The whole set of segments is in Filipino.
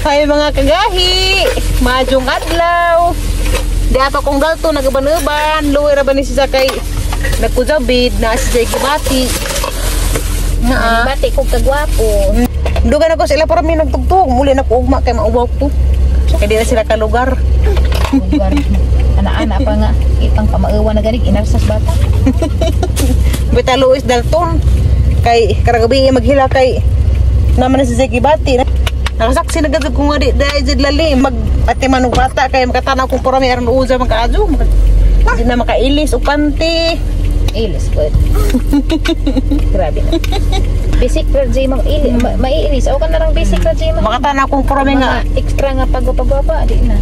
Hay mga kagahi, majong adlaw. Di ato kong dalto nagaban-uban, luwi ra ba ni siya kay nagkujabid na si Gibati. Nga bati ko kagwapo. dugan ako sila para may nagtugtog, muli na ko ugma kay maubaw ko. Kaya di na sila ka lugar. Lugar. Ana-ana pa nga itang kamauwa na ganig inarsas bata. Beta Luis Dalton kay karagabi maghila kay naman na si Gibati. Nakasaksi na gagawin ko nga di dahil lali mag-ati manong bata kaya makatanaw kung parang may aran uza makaadyo hindi na makailis o panty Ilis po. Grabe na. Basic Raji maiilis. O ka na lang basic Raji makatanaw kung parang may nga extra nga pagpapagwapa di na.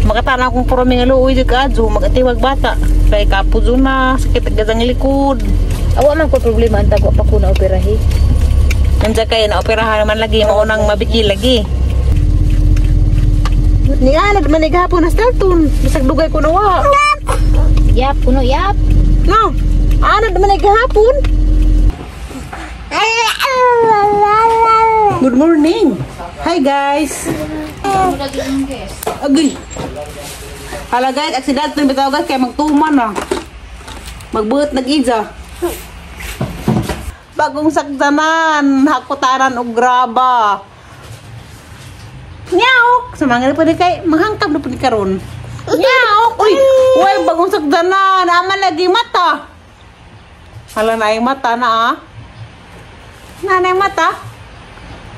makatanaw kung parang may nga luoy di kaadyo mag-atiwag bata kaya kapuzo na sakit agad ang likod. Awa man ko problema ang tagwa pa ko na operahi. Nandiyan kayo na operahan naman lagi, maunang mabiki lagi. Ni anad manighapon na Dalton, bisag dugay ko na wa. Yap, kuno yap. No, anad manighapon. Good morning. Hi guys. Agay. Hala guys, si Dalton bitaw guys kay magtuman na. Magbuot nag-idza. Bagong sakdanan, hakutaran og graba. Nyaok, samangin pa di kay manghangkap na pud karon. Nyaok, uy, bagong sakdanan, aman lagi mata. Hala na ay mata na ah. Nanay mata.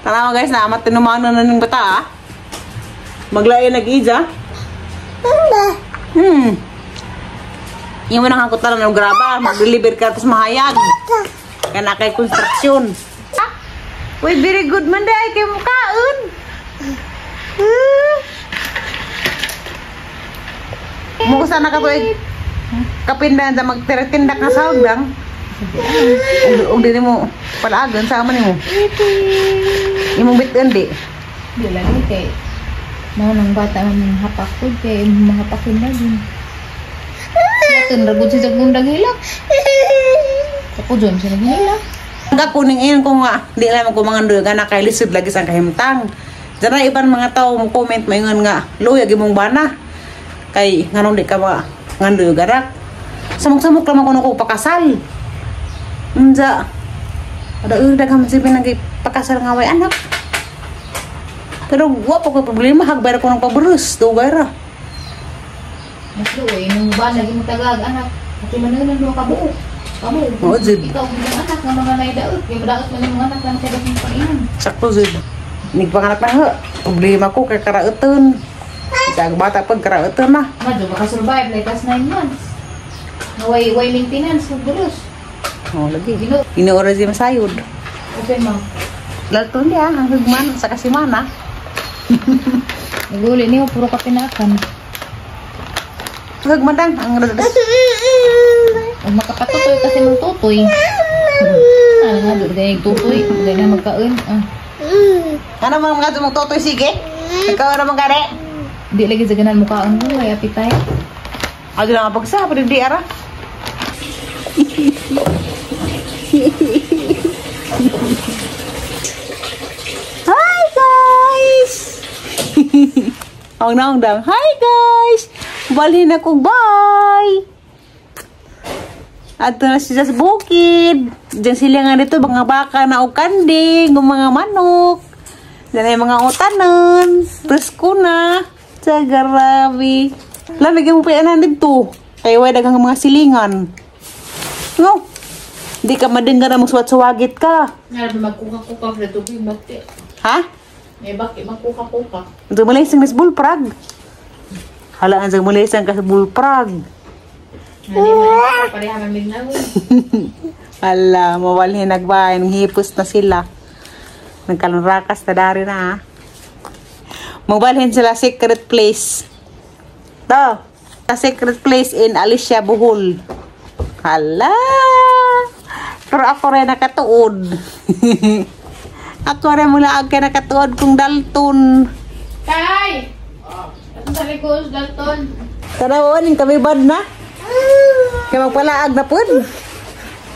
Tanawa guys, na amat tinumano na ning bata ah. Maglaay nag-ija. Yung mo nang hakutaran og graba, mag-deliver ka tapos mahayag. Kana kay construction. Uy, very good man day kay mukaon. Mo sana ka tuig kapindan sa magtira-tindak na sawdang. Og dili mo palaagan sa man nimo. Imong bitan di. Di lagi kay mo nang bata man hapak ko kay mahapakin na din. Natin ragod si Jagundang hilak. Ako dyan siya naghihila. Hanggang kuning iyon ko nga, di alam ko mga nduga na kay lisod lagi sa kahimtang. Diyan na ibang mga tao mo comment mayon nga, luyag imong bana. Kay nganong di ka mga nganduga rak. Samok-samok naman ko pakasal. Unja. Ada daghang man sipin pakasal nga way anak. Pero wa pa ko problema hagbayar ko ng pabrus, dugay ra. Mas luoy nung ba lagi mo tagag anak. Pati manunan do ka buo. Kamu, ikaw ang anak ng mga naidaot. Yung madaot mo yung anak ng kada ng painan. Sakto, Zid. Nagpanganak na ho. Problema ko kay karauton. Isang bata pag karauton na. Madyo, makasurvive like last 9 months. Way maintenance, magdulos. Oh, lagi. Inuora siya masayod. Okay, ma'am. Lalton niya, ang hugman sa kasimana. Naguli niyo, puro kapinakan. Hugman dang, ang radas. Ang makapatutoy kasi mong tutoy. Ano nga, doon ganyan tutoy. Ganyan magkaon. Ano mga mong totoy sige? Ikaw na mga gani? Di lagi sa ganan mukhaan mo, may appetite. Ado na nga pagsa, pero di ara. Hi guys! Ang naong dam. Hi guys! Balhin ako, bye! Ato na siya sa bukid. Diyan sila nga dito, mga baka na o kanding, o mga manok. Diyan ay mga utanon. Presko na. Sagarabi. Lamigyan mo pa yan dito. Kaya way dagang mga silingan. No? Di ka madengga na magsuwat-suwagit ka. Nga, magkuka-kuka sa tubig, bakti. Ha? May bakti, magkuka-kuka. Ito malay isang bullfrog. Halaan sa malay isang kas bullfrog. Hindi mo pareha mamignawi. Hala, mawalhin nagbayan. Hipos na sila. Nagkalunrakas na dari na ha. Mawalhin sila secret place. Ito. A secret place in Alicia, Bohol. Hala. Pero ako rin nakatuod. Ako rin mula agay nakatuod kung Dalton. Tay! Ito sa likos, Dalton. Tanawanin kami bad na. Kaya magpalaag na po.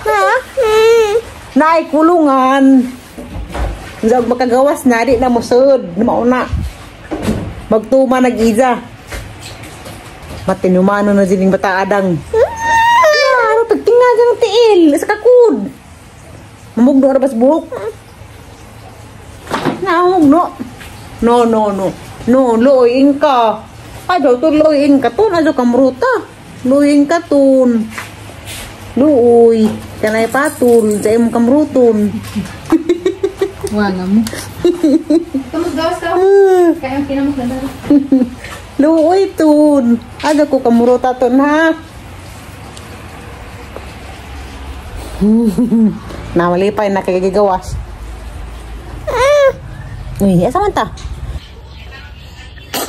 Ha? Naay kulungan. Huwag makagawas na. Di na musod. Mauna. Magtuma nag-iza. Matinumano na sining bataadang. Ano, pagtinga dyan ng tiil. Sa kakud. Mamugno na bas buhok. Namugno. No. No, loing ka. Ado to loing ka tun. Ado kamruta. Loing ka tun. Luoy. Kanay patul. Sa imong kamruton. Wala mo. Kamu gawas ka. Kaya ang kinamok na dara. Luoy tun. Ado ko kamruta tun ha. Namalipay na kagagawas. Uy, asa man ta?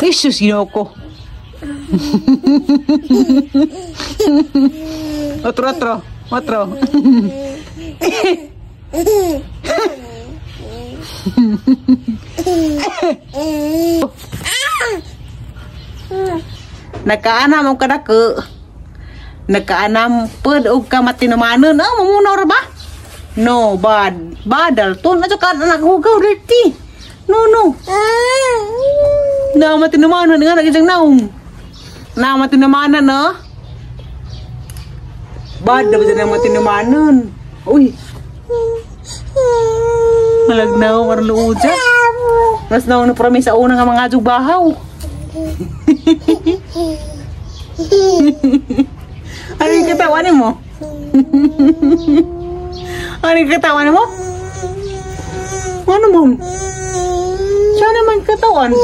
Jesus, ginoko. Otro. Nakaanam ang kadake. Nakaanam pud og ka matinamanon. Mamunor ba? No, badal tun aja ka anak hugaw reti. No. Na matinamanon nga nagjang naong. Na matinamanon na. Bad ba dyan ang matinamanon? Uy. Malagnaw marlo uja. Mas naon na promise sa una nga mga bahaw. Ano yung katawan mo? Ano yung katawan mo? Ano mo? Siya naman katawan.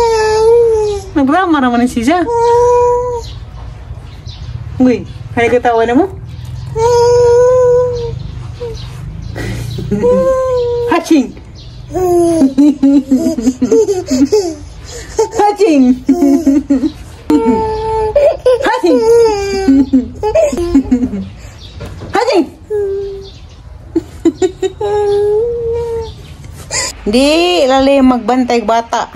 Nagdrama naman si siya. Uy, ano yung katawan mo? Hatching! Hatching! Hatching! Hatching! Di lali magbantay bata.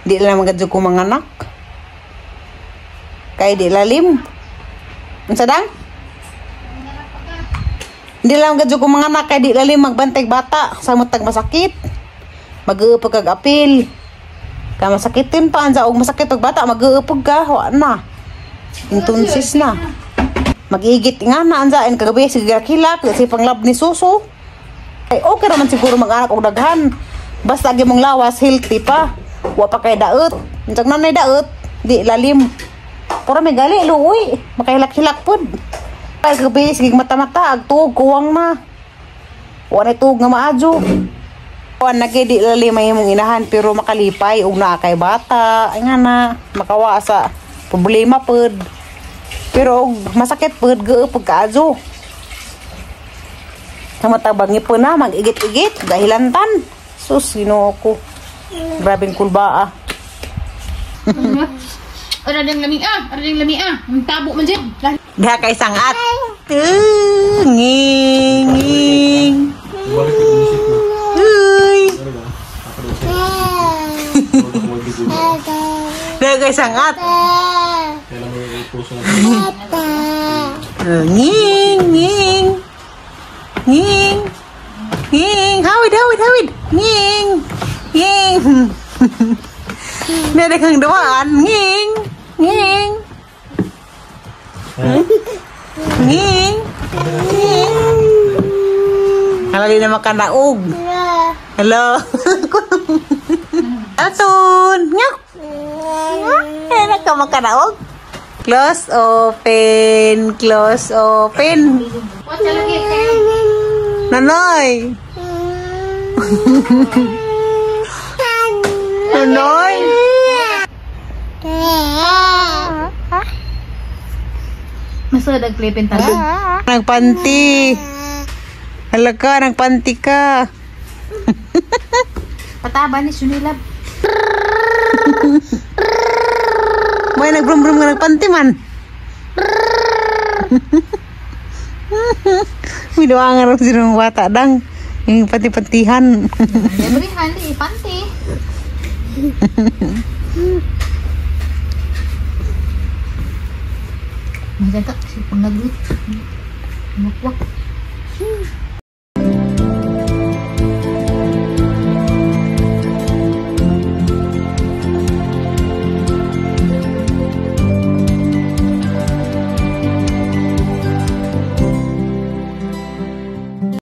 Di lang magadyo ko mga anak. Kay di lalim. Ang sadang? Di lang magadyo ko mga anak. Kay di lalim magbantay bata. Sa matag masakit. Mag-uupag kag apil. Kaya masakitin pa. Ansa og masakit og bata. Mag-uupag ka. Wa na. Intunsis na. Mag-igit nga na. Ansa. Kagabi sigilak-hilak. Kasi panglab ni Suso. Ay, okay naman siguro mag-anak o daghan. Basta agi mong lawas, healthy pa. Wa pa kay daot. Insag nanay daot, di lalim. Pura may gali, luoy. Makahilak-hilak pod. Ay, gabi, sige mata-mata, agtuog, kuwang na. Wa na tuog nga maadyo. Wa na kay di lalim ay mong inahan, pero makalipay, og na kay bata. Ay nga na, makawa sa problema pod. Pero masakit pod, gaupag kaadyo. Sa matabangi po na, mag-igit-igit, dahilantan. Sus, ginoo ko. Grabing kulbaa. Ara ding lami ang tabo man dyan. Diha kay sangat. Nging. Uy. Diha kay sangat. Nging. Hawid. Nging. Nede kang dawaan. Nging. Halali na makanaog. Hello. Atun. Nyok. Enak ka makanaog. Close, open. What lagi? Nanoy. Nanoy. Masa nagklipin tayo? Nagpanti. Halaka, nagpanti ka. Pataba ni Sunilab. May nagbrum-brum nga nagpanti man. Midoangan ako sinong bata dang. Yung panti-pantihan. Libre hali, panti. Masya ka, si panglagut. Makwak.